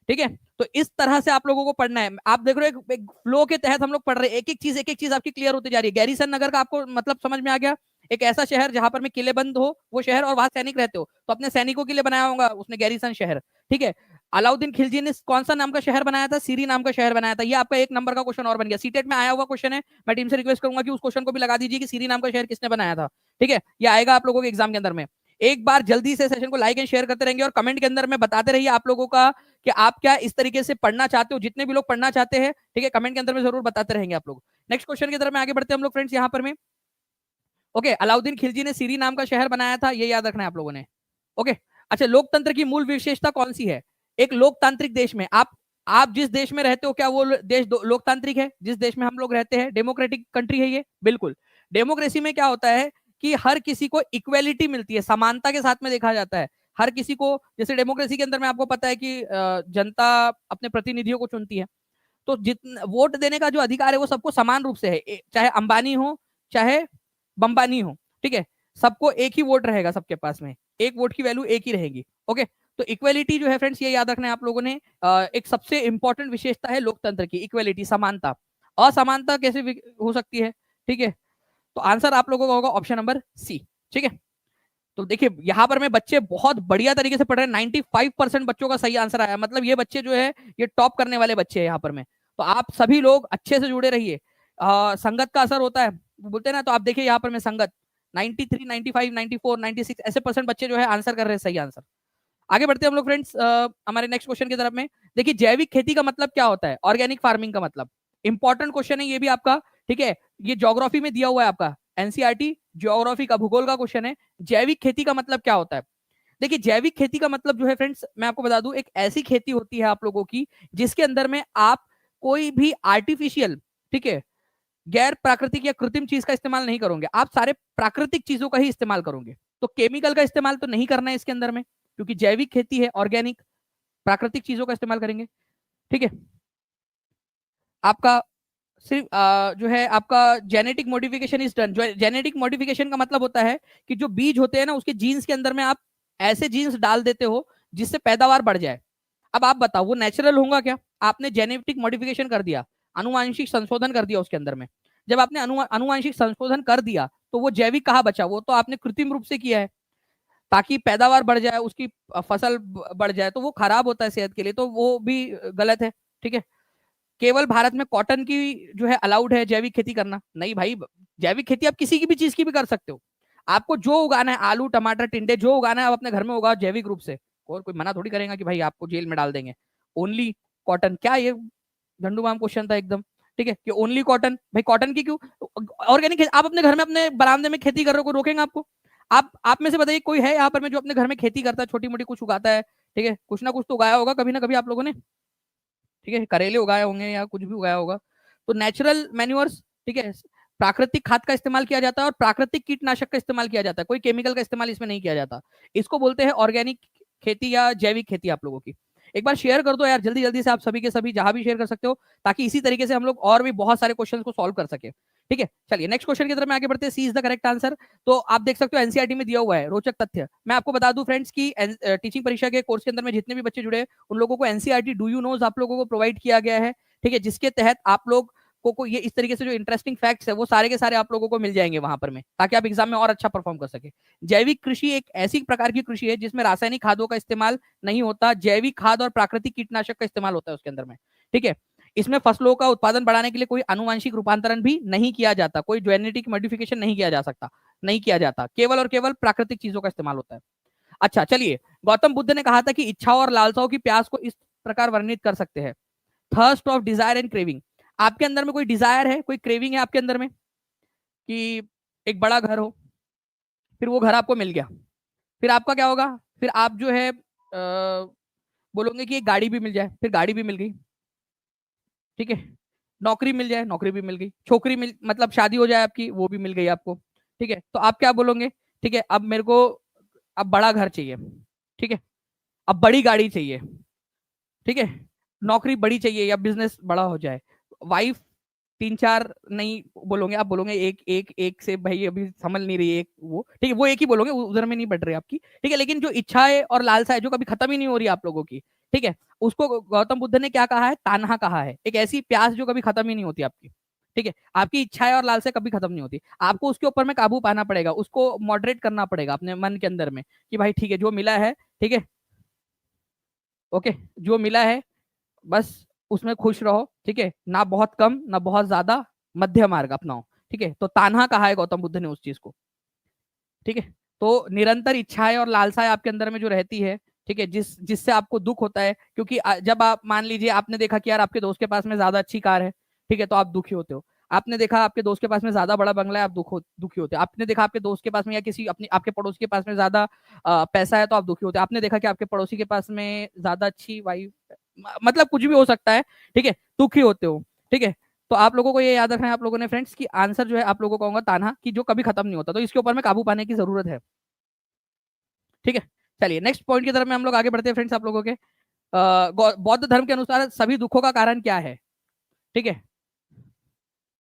ठीक है, तो इस तरह से आप लोगों को पढ़ना है। आप देख रहे हो एक फ्लो के तहत हम लोग पढ़ रहे हैं, एक एक चीज आपकी क्लियर होती जा रही है। गैरिसन नगर का आपको मतलब समझ में आ गया? एक ऐसा शहर जहां पर में किलेबंद हो वो शहर और वहां सैनिक रहते हो, तो अपने सैनिकों के लिए बनाया होगा उसने गैरिसन शहर। ठीक है, अलाउद्दीन खिलजी ने कौन सा नाम का शहर बनाया था? सीरी नाम का शहर बनाया था। ये आपका एक नंबर का क्वेश्चन और बन गया। सीटेट में आया हुआ क्वेश्चन है, मैं टीम से रिक्वेस्ट करूंगा कि उस क्वेश्चन को भी लगा दीजिए कि सीरी नाम का शहर किसने बनाया था। ठीक है, ये आएगा आप लोगों के एग्जाम के अंदर में। एक बार जल्दी से सेशन को लाइक एंड शेयर करते रहेंगे और कमेंट के अंदर में बताते रहिए आप लोगों का कि आप क्या इस तरीके से पढ़ना चाहते हो। जितने भी लोग पढ़ना चाहते हैं, ठीक है, कमेंट के अंदर में जरूर बताते रहेंगे आप लोग। नेक्स्ट क्वेश्चन की तरफ में आगे बढ़ते हैं हम लोग फ्रेंड्स यहाँ पर में। ओके, अलाउद्दीन खिलजी ने सीरी नाम का शहर बनाया था, ये याद रखना है आप लोगों ने। ओके, अच्छा, लोकतंत्र की मूल विशेषता कौन सी है? एक लोकतांत्रिक देश में आप जिस देश में रहते हो, क्या वो देश लोकतांत्रिक है? जिस देश में हम लोग रहते हैं, डेमोक्रेटिक कंट्री है ये? बिल्कुल। डेमोक्रेसी में क्या होता है कि हर किसी को इक्वेलिटी मिलती है, समानता के साथ में देखा जाता है हर किसी को। जैसे डेमोक्रेसी के अंदर में आपको पता है कि जनता अपने प्रतिनिधियों को चुनती है, तो जितना वोट देने का जो अधिकार है वो सबको समान रूप से है, चाहे अंबानी हो चाहे बंबानी हो। ठीक है, सबको एक ही वोट रहेगा, सबके पास में एक वोट की वैल्यू एक ही रहेगी। ओके, तो इक्वेलिटी जो है फ्रेंड्स, ये याद रखना है आप लोगों ने। एक सबसे इंपॉर्टेंट विशेषता है लोकतंत्र की, इक्वेलिटी, समानता। असमानता कैसे हो सकती है? ठीक है, तो आंसर आप लोगों का होगा ऑप्शन नंबर सी। ठीक है, तो देखिए यहाँ पर में बच्चे बहुत बढ़िया तरीके से पढ़ रहे हैं। 95% बच्चों का सही आंसर आया, मतलब ये बच्चे जो है ये टॉप करने वाले बच्चे हैं यहाँ पर में। तो आप सभी लोग अच्छे से जुड़े रहिए। संगत का असर होता है बोलते हैं ना, तो आप देखिए यहाँ पर में संगत 93, 95, 94, 96 ऐसे परसेंट बच्चे जो है आंसर कर रहे हैं सही आंसर। आगे बढ़ते हैं हम लोग फ्रेंड्स हमारे नेक्स्ट क्वेश्चन की तरफ में। देखिए, जैविक खेती का मतलब क्या होता है? ऑर्गेनिक फार्मिंग का मतलब। इंपॉर्टेंट क्वेश्चन है ये भी आपका। ठीक है, ये ज्योग्राफी में दिया हुआ है आपका, एनसीईआरटी ज्योग्राफी का, भूगोल का क्वेश्चन है। जैविक खेती का मतलब क्या होता है? देखिए, जैविक खेती का मतलब जो है फ्रेंड्स, मैं आपको बता दूं, एक ऐसी खेती होती है आप लोगों की जिसके अंदर में आप कोई भी आर्टिफिशियल, ठीक है, गैर प्राकृतिक या कृत्रिम चीज का इस्तेमाल नहीं करोगे। आप सारे प्राकृतिक चीजों का ही इस्तेमाल करोगे। तो केमिकल का इस्तेमाल तो नहीं करना है इसके अंदर में, क्योंकि जैविक खेती है, ऑर्गेनिक प्राकृतिक चीजों का इस्तेमाल करेंगे। ठीक है, आपका सिर्फ जो है आपका जेनेटिक मॉडिफिकेशन इज डन। जो जेनेटिक मॉडिफिकेशन का मतलब होता है कि जो बीज होते हैं ना, उसके जीन्स के अंदर में आप ऐसे जीन्स डाल देते हो जिससे पैदावार बढ़ जाए। अब आप बताओ वो नेचुरल होगा क्या? आपने जेनेटिक मॉडिफिकेशन कर दिया, अनुवांशिक संशोधन कर दिया उसके अंदर में। जब आपने अनुवांशिक संशोधन कर दिया तो वो जैविक कहाँ बचा? वो तो आपने कृत्रिम रूप से किया है ताकि पैदावार बढ़ जाए, उसकी फसल बढ़ जाए, तो वो खराब होता है सेहत के लिए, तो वो भी गलत है। ठीक है, केवल भारत में कॉटन की जो है अलाउड है जैविक खेती करना? नहीं भाई, जैविक खेती आप किसी की भी चीज की भी कर सकते हो। आपको जो उगाना है, आलू टमाटर टिंडे जो उगाना है आप अपने घर में उगाओ जैविक रूप से, और कोई मना थोड़ी करेगा कि भाई आपको जेल में डाल देंगे। Only cotton? क्या ये झंडू माम क्वेश्चन था एकदम। ठीक है, कि ओनली कॉटन? भाई कॉटन की क्यों? ऑर्गेनिक आप अपने घर में अपने बरामदे में खेती कर रहे हो, कोई रोकेंगे आपको? आप में से बताइए कोई है यहाँ पर में जो अपने घर में खेती करता है, छोटी मोटी कुछ उगाता है? ठीक है, कुछ ना कुछ तो उगाया होगा कभी ना कभी आप लोगों ने। ठीक है, करेले उगाए होंगे या कुछ भी उगाया होगा। तो नेचुरल मैन्योर्स, ठीक है, प्राकृतिक खाद का इस्तेमाल किया जाता है और प्राकृतिक कीटनाशक का इस्तेमाल किया जाता है, कोई केमिकल का इस्तेमाल इसमें नहीं किया जाता। इसको बोलते हैं ऑर्गेनिक खेती या जैविक खेती आप लोगों की। एक बार शेयर कर दो यार जल्दी जल्दी से, आप सभी के सभी जहां भी शेयर कर सकते हो, ताकि इसी तरीके से हम लोग और भी बहुत सारे क्वेश्चन को सॉल्व कर सके। ठीक है, चलिए नेक्स्ट क्वेश्चन की तरफ में आगे बढ़ते हैं। सी इज द करेक्ट आंसर। तो आप देख सकते हो एनसीईआरटी में दिया हुआ है रोचक तथ्य। मैं आपको बता दूं फ्रेंड्स की टीचिंग परीक्षा के कोर्स के अंदर में जितने भी बच्चे जुड़े उन लोगों को एनसीईआरटी डू यू नोज आप लोगों को प्रोवाइड किया गया है। ठीक है, जिसके तहत आप लोग को ये इस तरीके से जो इंटरेस्टिंग फैक्ट्स है वो सारे के सारे आप लोगों को मिल जाएंगे वहां पर में, ताकि आप एग्जाम में और अच्छा परफॉर्म कर सके। जैविक कृषि एक ऐसी प्रकार की कृषि है जिसमें रासायनिक खादों का इस्तेमाल नहीं होता, जैविक खाद और प्राकृतिक कीटनाशक का इस्तेमाल होता है उसके अंदर में। ठीक है, इसमें फसलों का उत्पादन बढ़ाने के लिए कोई आनुवंशिक रूपांतरण भी नहीं किया जाता, कोई जेनेटिक मॉडिफिकेशन नहीं किया जा सकता, नहीं किया जाता, केवल और केवल प्राकृतिक चीजों का इस्तेमाल होता है। अच्छा चलिए, गौतम बुद्ध ने कहा था कि इच्छाओं और लालसाओं की प्यास को इस प्रकार वर्णित कर सकते हैं, thirst of desire and craving. आपके अंदर में कोई डिजायर है, कोई क्रेविंग है आपके अंदर में कि एक बड़ा घर हो, फिर वो घर आपको मिल गया, फिर आपका क्या होगा? फिर आप जो है बोलोगे कि एक गाड़ी भी मिल जाए, फिर गाड़ी भी मिल गई, ठीक है। नौकरी मिल जाए, नौकरी भी मिल गई। छोकरी मिल मतलब शादी हो जाए आपकी, वो भी मिल गई आपको, ठीक है। तो आप क्या बोलोगे? ठीक है, अब मेरे को अब बड़ा घर चाहिए, ठीक है, अब बड़ी गाड़ी चाहिए, ठीक है, नौकरी बड़ी चाहिए या बिजनेस बड़ा हो जाए। वाइफ तीन चार नहीं बोलोगे आप, बोलोगे एक एक एक से भाई अभी समझ नहीं रही एक वो, ठीक है, वो एक ही बोलोगे, उधर में नहीं बढ़ रही आपकी, ठीक है। लेकिन जो इच्छा है और लालसा है जो कभी खत्म ही नहीं हो रही आप लोगों की, ठीक है, उसको गौतम बुद्ध ने क्या कहा है? तान्हा कहा है। एक ऐसी प्यास जो कभी खत्म ही नहीं होती आपकी, ठीक है। आपकी इच्छाएं और लालसा कभी खत्म नहीं होती, आपको उसके ऊपर में काबू पाना पड़ेगा, उसको मॉडरेट करना पड़ेगा अपने मन के अंदर में कि भाई ठीक है जो मिला है, ठीक है, ओके, जो मिला है बस उसमें खुश रहो, ठीक है, ना बहुत कम ना बहुत ज्यादा, मध्य मार्ग अपनाओ, ठीक है। तो तान्हा कहा है गौतम बुद्ध ने उस चीज को, ठीक है। तो निरंतर इच्छाएं और लालसाएं आपके अंदर में जो रहती है, ठीक है, जिससे आपको दुख होता है, क्योंकि जब आप मान लीजिए आपने देखा कि यार आपके दोस्त के पास में ज्यादा अच्छी कार है, ठीक है, तो आप दुखी होते हो। आपने देखा आपके दोस्त के पास में ज्यादा बड़ा बंगला है, आप दुखी होते हो। आपने देखा आपके दोस्त के पास में या किसी अपनी आपके पड़ोसी के पास में ज्यादा पैसा है, तो आप दुखी होते हो। आपने देखा कि आपके पड़ोसी के पास में ज्यादा अच्छी वाइफ, मतलब कुछ भी हो सकता है, ठीक है, दुखी होते हो, ठीक है। तो आप लोगों को ये याद रखना है आप लोगों ने फ्रेंड्स कि आंसर जो है आप लोगों को कहूंगा तान्हा, कि जो कभी खत्म नहीं होता, तो इसके ऊपर में काबू पाने की जरूरत है, ठीक है। चलिए नेक्स्ट पॉइंट की तरफ में हम लोग आगे बढ़ते हैं फ्रेंड्स। आप लोगों के बौद्ध धर्म के अनुसार सभी दुखों का कारण क्या है? ठीक है,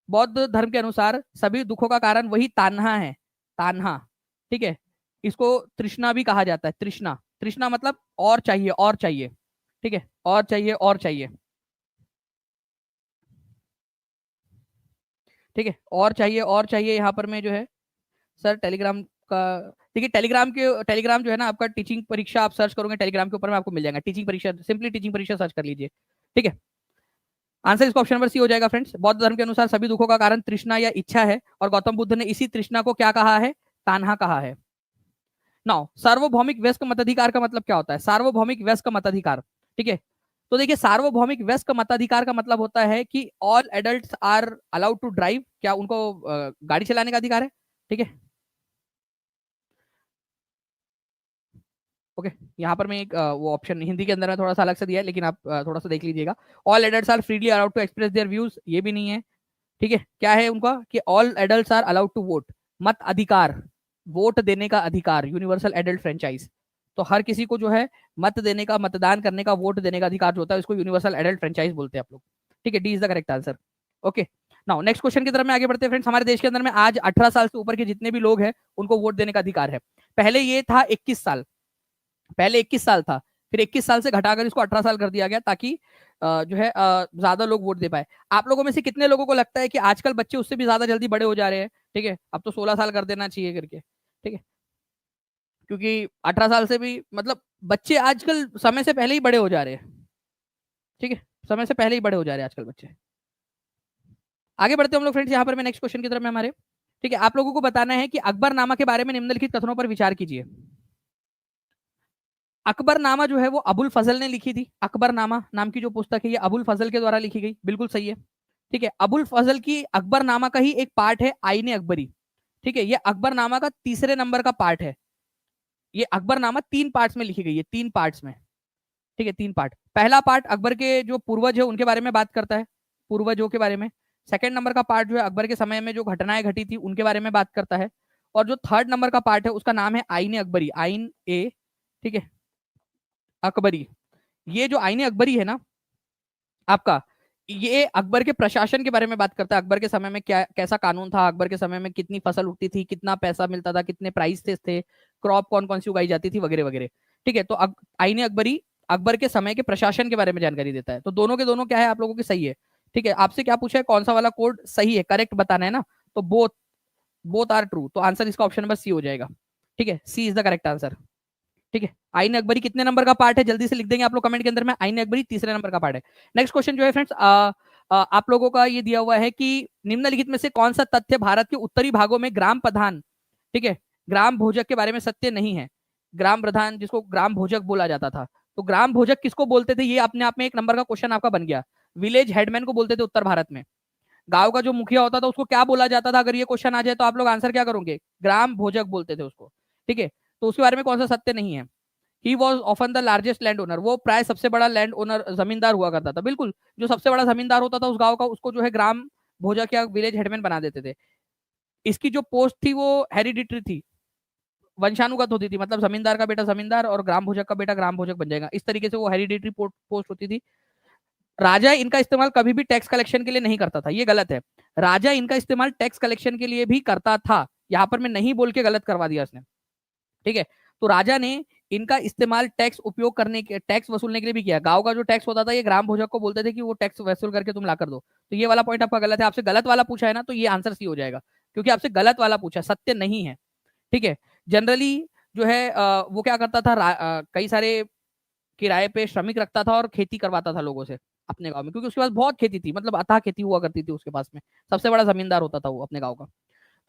बौद्ध धर्म के अनुसार सभी दुखों का कारण वही तान्हा है, तान्हा, ठीक है। इसको तृष्णा भी कहा जाता है, तृष्णा, तृष्णा मतलब और चाहिए और चाहिए, ठीक है, और चाहिए और चाहिए, ठीक है, और चाहिए और चाहिए। यहाँ पर मैं जो है सर टेलीग्राम का, देखिए टेलीग्राम जो है ना आपका, टीचिंग परीक्षा आप सर्च करोगे टेलीग्राम के ऊपर में आपको मिल जाएगा, टीचिंग परीक्षा, सिंपली टीचिंग परीक्षा सर्च कर लीजिए, ठीक है। आंसर इसका ऑप्शन नंबर सी हो जाएगा फ्रेंड्स। बौद्ध धर्म के अनुसार सभी दुखों का कारण तृष्णा या इच्छा है, और गौतम बुद्ध ने इसी तृष्णा को क्या कहा है? तान्हा कहा है। नाउ सार्वभौमिक वयस्क मताधिकार का मतलब क्या होता है? सार्वभौमिक वयस्क मताधिकार, ठीक है। तो देखिए सार्वभौमिक वयस्क मताधिकार का मतलब होता है कि all adults are allowed to drive, क्या उनको गाड़ी चलाने का अधिकार है, ठीक है, ओके। यहाँ पर मैं एक वो ऑप्शन हिंदी के अंदर में थोड़ा सा अलग से दिया है, लेकिन आप थोड़ा सा देख लीजिएगा। All adults are freely allowed to express their views, ये भी नहीं है, ठीक है। क्या है उनका कि all adults are allowed to vote, मत अधिकार, वोट देने का अधिकार, यूनिवर्सल एडल्ट फ्रेंचाइज। तो हर किसी को जो है मत देने का, मतदान करने का, वोट देने का अधिकार जो होता है उसको यूनिवर्सल एडल्ट फ्रेंचाइज बोलते हैं आप लोग, ठीक है। D is the correct answer, okay. Now next question की तरफ में आगे बढ़ते हैं फ्रेंड्स। हमारे देश के अंदर में आज 18 साल से ऊपर के जितने भी लोग हैं उनको वोट देने का अधिकार है। पहले ये था 21 साल, पहले 21 साल था, फिर 21 साल से घटाकर इसको 18 साल कर दिया गया, ताकि जो है ज्यादा लोग वोट दे पाए। आप लोगों में से कितने लोगों को लगता है कि आजकल बच्चे उससे भी ज्यादा जल्दी बड़े हो जा रहे हैं? ठीक है, अब तो 16 साल कर देना चाहिए करके, ठीक है, क्योंकि 18 साल से भी मतलब बच्चे आजकल समय से पहले ही बड़े हो जा रहे हैं, ठीक है, समय से पहले ही बड़े हो जा रहे हैं आजकल बच्चे। आगे बढ़ते हैं हम लोग फ्रेंड्स, यहाँ पर मैं नेक्स्ट क्वेश्चन की तरफ में हमारे, ठीक है। आप लोगों को बताना है कि अकबरनामा के बारे में निम्नलिखित कथनों पर विचार कीजिए। अकबरनामा जो है वो अबुल फजल ने लिखी थी। अकबरनामा नाम की जो पुस्तक है ये अबुल फजल के द्वारा लिखी गई, बिल्कुल सही है, ठीक है। अबुल फजल की अकबरनामा का ही एक पार्ट है आईने अकबरी, ठीक है, ये अकबरनामा का तीसरे नंबर का पार्ट है। ये अकबरनामा 3 पार्ट्स में लिखी गई है, 3 पार्ट्स में, ठीक है, 3 पार्ट। पहला पार्ट अकबर के जो पूर्वज है उनके बारे में बात करता है, पूर्वजों के बारे में। सेकंड नंबर का पार्ट जो है अकबर के समय में जो घटनाएं घटी थी उनके बारे में बात करता है। और जो थर्ड नंबर का पार्ट है उसका नाम है आईने अकबरी, आइन ए, ठीक है, अकबरी। ये जो आईने अकबरी है ना आपका, ये अकबर के प्रशासन के बारे में बात करता है। अकबर के समय में क्या कैसा कानून था, अकबर के समय में कितनी फसल उगती थी, कितना पैसा मिलता था, कितने प्राइस थे, क्रॉप कौन कौन सी उगाई जाती थी, वगैरह वगैरह, ठीक है। तो आईने अकबरी अकबर के समय के प्रशासन के बारे में जानकारी देता है। तो दोनों के दोनों क्या है आप लोगों की सही है, ठीक है। आपसे क्या पूछा है, कौन सा वाला कोड सही है, करेक्ट बताना है ना। तो बोथ बोथ आर ट्रू, तो आंसर इसका ऑप्शन नंबर सी हो जाएगा, ठीक है, सी इज द करेक्ट आंसर, ठीक है। आईन अकबरी कितने नंबर का पार्ट है जल्दी से लिख देंगे आप लोग कमेंट के अंदर में। आईन अकबरी तीसरे नंबर का पार्ट है। नेक्स्ट क्वेश्चन जो है फ्रेंड्स, आप लोगों का ये दिया हुआ है कि निम्नलिखित में से कौन सा तथ्य भारत के उत्तरी भागों में ग्राम प्रधान, ठीक है, ग्राम भोजक के बारे में सत्य नहीं है। ग्राम प्रधान जिसको ग्राम भोजक बोला जाता था, तो ग्राम भोजक किसको बोलते थे, ये अपने आप में एक नंबर का क्वेश्चन आपका बन गया। विलेज हेडमैन को बोलते थे उत्तर भारत में। गांव का जो मुखिया होता था उसको क्या बोला जाता था, अगर ये क्वेश्चन आ जाए तो आप लोग आंसर क्या करोगे? ग्राम भोजक बोलते थे उसको, ठीक है। तो उसके बारे में कौन सा सत्य नहीं है? He was often the largest land owner, वो प्राय सबसे बड़ा लैंड ओनर जमींदार हुआ करता था। बिल्कुल, जो सबसे बड़ा जमींदार होता था उस गांव का, उसको जो है ग्राम भोजक या विलेज हेडमैन बना देते थे। इसकी जो पोस्ट थी वो हेरिडिटरी थी, वंशानुगत होती थी, मतलब जमींदार का बेटा जमींदार और ग्राम भोजक का बेटा ग्राम भोजक बन जाएगा, इस तरीके से वो हेरिडिटरी पोस्ट होती थी। राजा इनका इस्तेमाल कभी भी टैक्स कलेक्शन के लिए नहीं करता था, ये गलत है। राजा इनका इस्तेमाल टैक्स कलेक्शन के लिए भी करता था, यहाँ पर मैं नहीं बोल के गलत करवा दिया उसने, ठीक है। तो राजा ने इनका इस्तेमाल टैक्स उपयोग करने के, टैक्स वसूलने के लिए भी किया। गांव का जो टैक्स होता था ये ग्राम भोजक को बोलते थे कि वो टैक्स वसूल करके तुम ला कर दो। तो ये वाला पॉइंट आपका गलत है, आपसे गलत वाला पूछा है ना, तो ये आंसर सी हो जाएगा, क्योंकि आपसे गलत वाला पूछा है, सत्य नहीं है, ठीक है। जनरली जो है वो क्या करता था, कई सारे किराए पे श्रमिक रखता था और खेती करवाता था लोगों से अपने गांव में, क्योंकि उसके पास बहुत खेती थी, मतलब अथाह खेती हुआ करती थी उसके पास में, सबसे बड़ा जमींदार होता था वो अपने गांव का।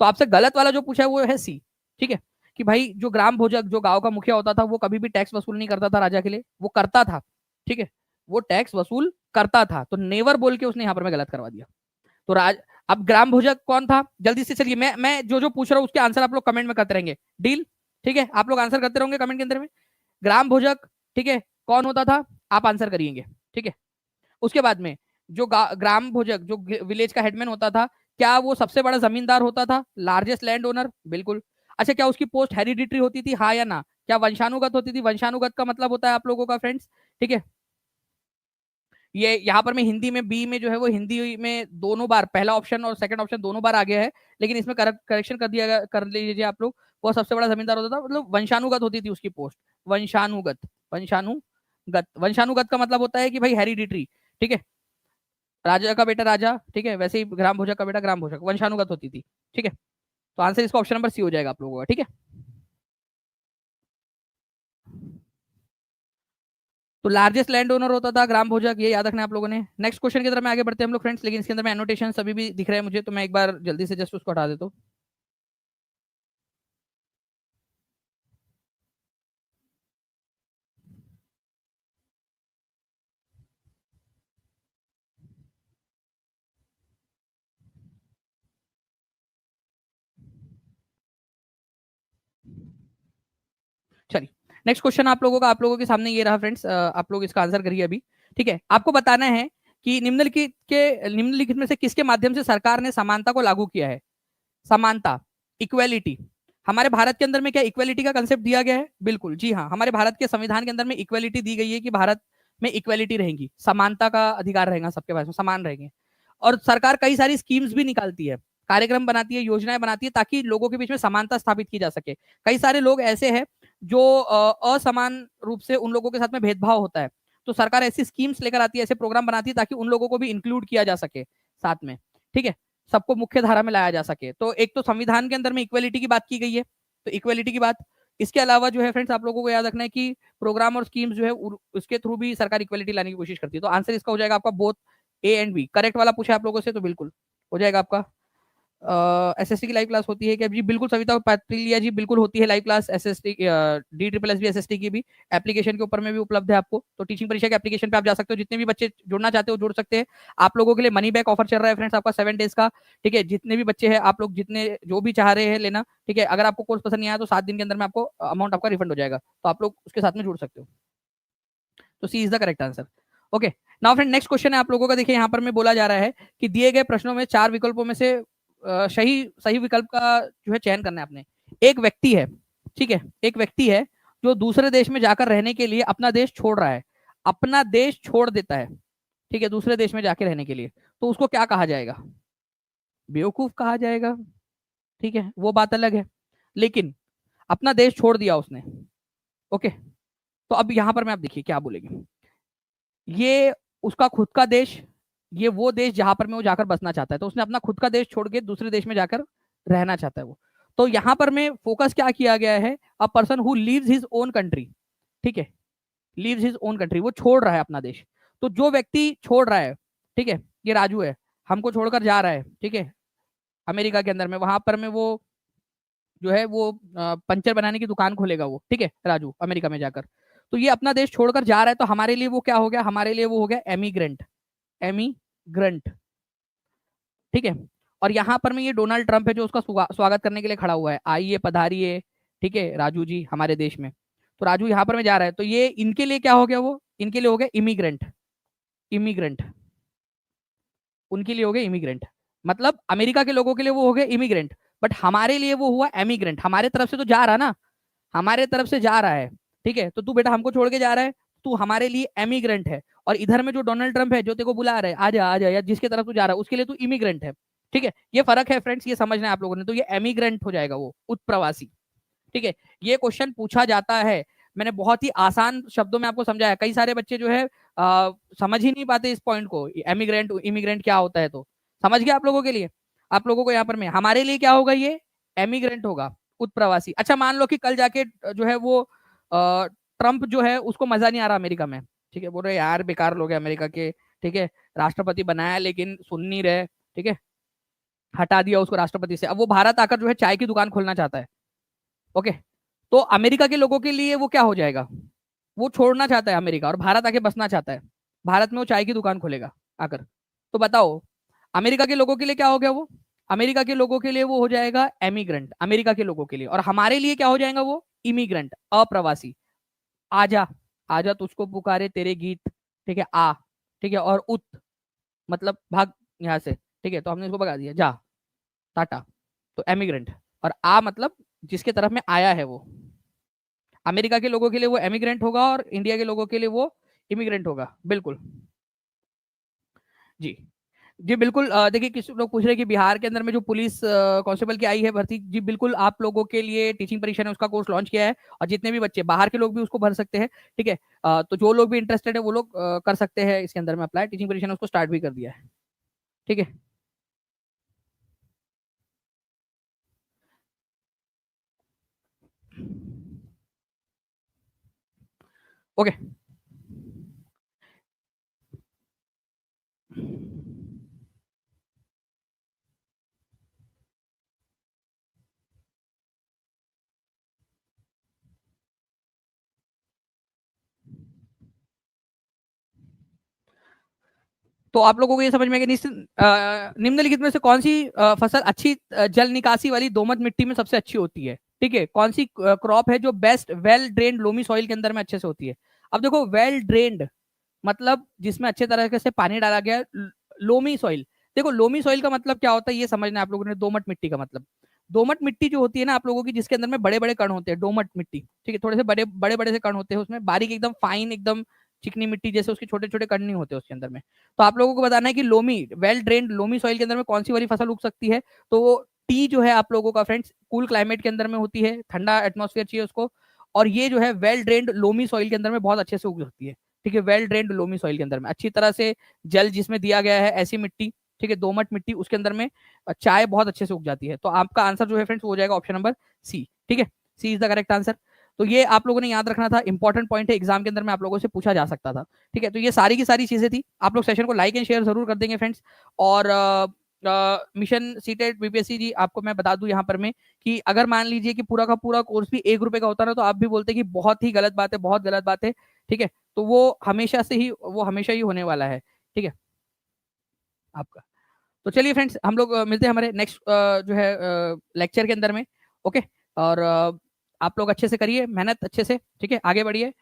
तो आपसे गलत वाला जो पूछा है वो है सी, ठीक है, कि भाई जो ग्राम भोजक जो गांव का मुखिया होता था वो कभी भी टैक्स वसूल नहीं करता था राजा के लिए, वो करता था, ठीक है, वो टैक्स वसूल करता था, तो नेवर बोल के उसने यहाँ पर मैं गलत करवा दिया। तो अब ग्राम भोजक कौन था, जल्दी से चलिए, मैं जो जो पूछ रहा हूँ उसके आंसर आप लोग कमेंट में करते रहेंगे, डील, ठीक है, आप लोग आंसर करते रहोगे कमेंट के अंदर में। ग्राम भोजक, ठीक है, कौन होता था, आप आंसर करिएंगे, ठीक है। उसके बाद में जो ग्राम भोजक जो विलेज का हेडमैन होता था, क्या वो सबसे बड़ा जमींदार होता था, लार्जेस्ट लैंड ओनर, बिल्कुल। अच्छा, क्या उसकी पोस्ट हेरिडिटरी होती थी, हाँ या ना, क्या वंशानुगत होती थी, वंशानुगत का मतलब होता है आप लोगों का फ्रेंड्स, ठीक है। ये यहाँ पर मैं हिंदी में बी में जो है वो हिंदी में दोनों बार पहला ऑप्शन और सेकंड ऑप्शन दोनों बार आ गया है, लेकिन इसमें करेक्शन कर दिया, कर लीजिए आप लोग। वो सबसे बड़ा जमींदार होता था, मतलब वंशानुगत होती थी उसकी पोस्ट, वंशानुगत, वंशानुगत, वंशानुगत का मतलब होता है कि भाई हेरिडिटरी, ठीक है, राजा का बेटा राजा, ठीक है, वैसे ही ग्राम भोजक का बेटा ग्राम भोजक, वंशानुगत होती थी, ठीक है। तो आंसर इसका ऑप्शन नंबर सी हो जाएगा आप लोगों का, ठीक है। तो लार्जेस्ट लैंड ओनर होता था ग्राम भोजक, ये याद रखना है आप लोगों ने। नेक्स्ट क्वेश्चन की तरफ में आगे बढ़ते हैं हम लोग फ्रेंड्स, लेकिन इसके अंदर में एनोटेशन सभी भी दिख रहे हैं मुझे, तो मैं एक बार जल्दी से जस्ट उसको हटा देता हूँ। चलिए, नेक्स्ट क्वेश्चन आप लोगों का, आप लोगों के सामने ये रहा फ्रेंड्स, आप लोग इसका आंसर करिए अभी, ठीक है। आपको बताना है कि निम्नलिखित में से किसके माध्यम से सरकार ने समानता को लागू किया है। समानता, इक्वेलिटी, हमारे भारत के अंदर में क्या इक्वेलिटी का कंसेप्ट दिया गया है, बिल्कुल जी हाँ, हमारे भारत के संविधान के अंदर में इक्वेलिटी दी गई है कि भारत में इक्वेलिटी रहेगी, समानता का अधिकार रहेगा, सबके पास में समान रहेंगे। और सरकार कई सारी स्कीम्स भी निकालती है, कार्यक्रम बनाती है, योजनाएं बनाती है, ताकि लोगों के बीच में समानता स्थापित की जा सके। कई सारे लोग ऐसे हैं जो असमान रूप से उन लोगों के साथ में भेदभाव होता है, तो सरकार ऐसी स्कीम्स लेकर आती है, ऐसे प्रोग्राम बनाती है ताकि उन लोगों को भी इंक्लूड किया जा सके साथ में, ठीक है, सबको मुख्य धारा में लाया जा सके। तो एक तो संविधान के अंदर में इक्वेलिटी की बात की गई है, तो इक्वेलिटी की बात, इसके अलावा जो है फ्रेंड्स आप लोगों को याद रखना है कि प्रोग्राम और स्कीम्स जो है उसके थ्रू भी सरकार इक्वेलिटी लाने की कोशिश करती है। तो आंसर इसका हो जाएगा आपका both A and B, correct वाला पूछा आप लोगों से तो बिल्कुल हो जाएगा आपका। एसएसटी की लाइव क्लास होती है क्या जी, बिल्कुल सविता पात्रिलिया जी, बिल्कुल होती है live class SST D triple S B SST की भी, एप्लीकेशन के ऊपर में भी उपलब्ध है आपको। तो टीचिंग परीक्षा के एप्लीकेशन पे आप जा सकते हो, जितने भी बच्चे जुड़ना चाहते हो जुड़ सकते हैं। आप लोगों के लिए मनी बैक ऑफर चल रहा है फ्रेंड्स, आपका 7 डेज का, ठीक है, जितने भी बच्चे हैं आप लोग जितने जो भी चाह रहे हैं लेना, ठीक है, अगर आपको कोर्स पसंद नहीं आया तो 7 दिन के अंदर में आपको अमाउंट आपका रिफंड हो जाएगा, तो आप लोग उसके साथ में जुड़ सकते हो। तो C is the correct answer. Okay, now friend next question है आप लोगों का, देखिए यहाँ पर में बोला जा रहा है कि दिए गए प्रश्नों में 4 विकल्पों में से सही सही विकल्प का जो है चयन करना है आपने। एक व्यक्ति है, ठीक है, एक व्यक्ति है जो दूसरे देश में जाकर रहने के लिए अपना देश छोड़ रहा है, अपना देश छोड़ देता है, ठीक है, दूसरे देश में जाके रहने के लिए, तो उसको क्या कहा जाएगा, बेवकूफ कहा जाएगा, ठीक है, वो बात अलग है, लेकिन अपना देश छोड़ दिया उसने, ओके। तो अब यहां पर मैं आप देखिए क्या बोलेंगे, ये उसका खुद का देश, ये वो देश जहां पर में वो जाकर बसना चाहता है, तो उसने अपना खुद का देश छोड़ के दूसरे देश में जाकर रहना चाहता है वो। तो यहां पर में फोकस क्या किया गया है, a person who leaves his own country, ठीक है, लीव्स हिज ओन कंट्री, वो छोड़ रहा है अपना देश। तो जो व्यक्ति छोड़ रहा है, ठीक है, ये राजू है, हमको छोड़कर जा रहा है, ठीक है, अमेरिका के अंदर में, वहां पर में वो जो है वो पंचर बनाने की दुकान खोलेगा वो, ठीक है, राजू अमेरिका में जाकर। तो ये अपना देश छोड़कर जा रहा है, तो हमारे लिए वो क्या हो गया, हमारे लिए वो हो गया एमिग्रेंट, एमिग्रेंट, ठीक है। और यहाँ पर में ये डोनाल्ड ट्रंप है जो उसका स्वागत करने के लिए खड़ा हुआ है, आइए पधारिए, ठीक है राजू जी हमारे देश में। तो राजू यहाँ पर में जा रहा है, तो ये इनके लिए क्या हो गया, वो इनके लिए हो गया इमिग्रेंट। इमिग्रेंट उनके लिए हो गए इमिग्रेंट, मतलब अमेरिका के लोगों के लिए वो हो गए इमिग्रेंट, बट हमारे लिए वो हुआ एमिग्रेंट। हमारे तरफ से तो जा रहा ना, हमारे तरफ से जा रहा है, ठीक है। तो तू बेटा हमको छोड़ के जा रहा है, तू हमारे लिए एमिग्रेंट है। और इधर में जो डोनाल्ड ट्रंप है जो तेरे को बुला रहा है, आजा आजा, या जिसके तरफ तू जा रहा है उसके लिए तू इमिग्रेंट है, ठीक है। ये फर्क है फ्रेंड्स, ये समझना है आप लोगों ने। तो ये एमिग्रेंट हो जाएगा, वो उत्प्रवासी, ठीक है। ये क्वेश्चन पूछा जाता है, मैंने बहुत ही आसान शब्दों में आपको समझाया। कई सारे बच्चे जो है समझ ही नहीं पाते इस पॉइंट को, एमिग्रेंट इमिग्रेंट क्या होता है। तो समझ गया आप लोगों के लिए, आप लोगों को यहाँ पर में हमारे लिए क्या होगा, ये एमिग्रेंट होगा, उत्प्रवासी। अच्छा मान लो कि कल जाके जो है वो ट्रंप जो है उसको मजा नहीं आ रहा अमेरिका में, ठीक है, बोल रहे यार बेकार लोग हैं अमेरिका के, ठीक है, राष्ट्रपति बनाया लेकिन सुन नहीं रहे, ठीक है, हटा दिया उसको राष्ट्रपति से। अब वो भारत आकर जो है चाय की दुकान खोलना चाहता है, ओके। तो अमेरिका के लोगों के लिए वो क्या हो जाएगा, वो छोड़ना चाहता है अमेरिका और भारत आके बसना चाहता है, भारत में वो चाय की दुकान खोलेगा आकर। तो बताओ अमेरिका के लोगों के लिए क्या हो गया वो, अमेरिका के लोगों के लिए वो हो जाएगा एमिग्रेंट अमेरिका के लोगों के लिए, और हमारे लिए क्या हो जाएगा वो इमिग्रेंट अप्रवासी। आजा आजा तुझको पुकारे तेरे गीत, ठीक है, आ, ठीक है, और उत मतलब भाग यहाँ से, ठीक है, तो हमने इसको भगा दिया, जा टाटा, तो एमिग्रेंट। और आ मतलब जिसके तरफ में आया है वो, अमेरिका के लोगों के लिए वो एमिग्रेंट होगा और इंडिया के लोगों के लिए वो इमिग्रेंट होगा, बिल्कुल जी। जी बिल्कुल, देखिए किसी लोग पूछ रहे हैं कि बिहार के अंदर में जो पुलिस कांस्टेबल की आई है भर्ती, जी बिल्कुल आप लोगों के लिए टीचिंग परीक्षा ने उसका कोर्स लॉन्च किया है, और जितने भी बच्चे बाहर के लोग भी उसको भर सकते हैं, ठीक है। तो जो लोग भी इंटरेस्टेड है वो लोग कर सकते हैं इसके अंदर में अप्लाई, टीचिंग परीक्षा ने उसको स्टार्ट भी कर दिया है, ठीक है। ओके, तो आप लोगों को ये समझ में आएगा निम्नलिखित में से कौन सी फसल अच्छी जल निकासी वाली दोमट मिट्टी में सबसे अच्छी होती है, ठीक है। कौन सी क्रॉप है जो best well drained loamy soil के अंदर में अच्छे से होती है। अब देखो वेल ड्रेन्ड मतलब जिसमें अच्छे तरीके से पानी डाला गया, लोमी सॉइल। देखो लोमी सॉइल का मतलब क्या होता है ये समझना है आप लोगों ने। दोमट मिट्टी का मतलब, दोमट मिट्टी जो होती है ना आप लोगों की, जिसके अंदर में बड़े बड़े कण होते हैं, दोमट मिट्टी, ठीक है, थोड़े से बड़े बड़े बड़े से कण होते हैं उसमें, बारीक एकदम फाइन एकदम चिकनी मिट्टी जैसे, उसके छोटे छोटे कण नहीं होते उसके अंदर में। तो आप लोगों को बताना है कि loamy well drained loamy soil के अंदर में कौन सी वाली फसल उग सकती है। तो वो टी जो है आप लोगों का फ्रेंड्स कूल क्लाइमेट के अंदर में होती है, ठंडा एटमोस्फेयर चाहिए उसको, और ये जो है वेल ड्रेन्ड लोमी सॉइल के अंदर में बहुत अच्छे से उग सकती है, ठीक है। वेल ड्रेन्ड लोमी सॉइल के अंदर में अच्छी तरह से जल जिसमें दिया गया है ऐसी मिट्टी, ठीक है, दोमट मिट्टी, उसके अंदर में चाय बहुत अच्छे से उग जाती है। तो आपका आंसर जो है फ्रेंड्स हो जाएगा ऑप्शन नंबर सी, ठीक है, सी इज द करेक्ट आंसर। तो ये आप लोगों ने याद रखना था, इंपॉर्टेंट पॉइंट है, एग्जाम के अंदर में आप लोगों से पूछा जा सकता था, ठीक है। तो ये सारी की सारी चीजें थी। आप लोग सेशन को लाइक एंड शेयर जरूर कर देंगे फ्रेंड्स। और मिशन सीटेड बीपीएससी जी, आपको मैं बता दूं यहाँ पर में कि अगर मान लीजिए कि पूरा का पूरा कोर्स भी 1 रुपए का होता ना, तो आप भी बोलते कि बहुत ही गलत बात है, बहुत गलत बात है, ठीक है। तो वो हमेशा ही होने वाला है, ठीक है आपका। तो चलिए फ्रेंड्स हम लोग मिलते हैं हमारे नेक्स्ट जो है लेक्चर के अंदर में, ओके। और आप लोग अच्छे से करिए मेहनत अच्छे से, ठीक है, आगे बढ़िए।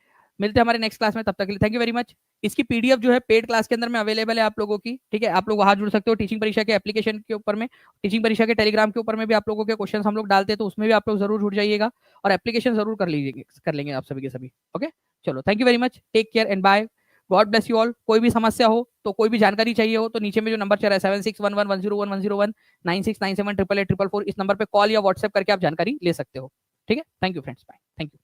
मिलते हैं हमारे नेक्स्ट क्लास में, तब तक के लिए थैंक यू वेरी मच। इसकी पीडीएफ जो है पेड क्लास के अंदर में अवेलेबल है आप लोगों की, ठीक है। आप लोग वहां जुड़ सकते हो टीचिंग परीक्षा के एप्लीकेशन के ऊपर में, टीचिंग परीक्षा के टेलीग्राम के ऊपर में भी आप लोगों के क्वेश्चन हम लोग डालते हैं, तो उसमें भी आप लोग जरूर जुड़ जाइएगा, और एप्लीकेशन जरूर कर लेंगे आप सभी के सभी, ओके। चलो thank you very much, take care and bye, God bless you all. कोई भी समस्या हो तो कोई भी जानकारी चाहिए हो तो नीचे में जो नंबर चल रहा है 7611101101 96978844, इस नंबर पे कॉल या व्हाट्सएप करके आप जानकारी ले सकते हो, ठीक है। Thank you friends, bye, thank you.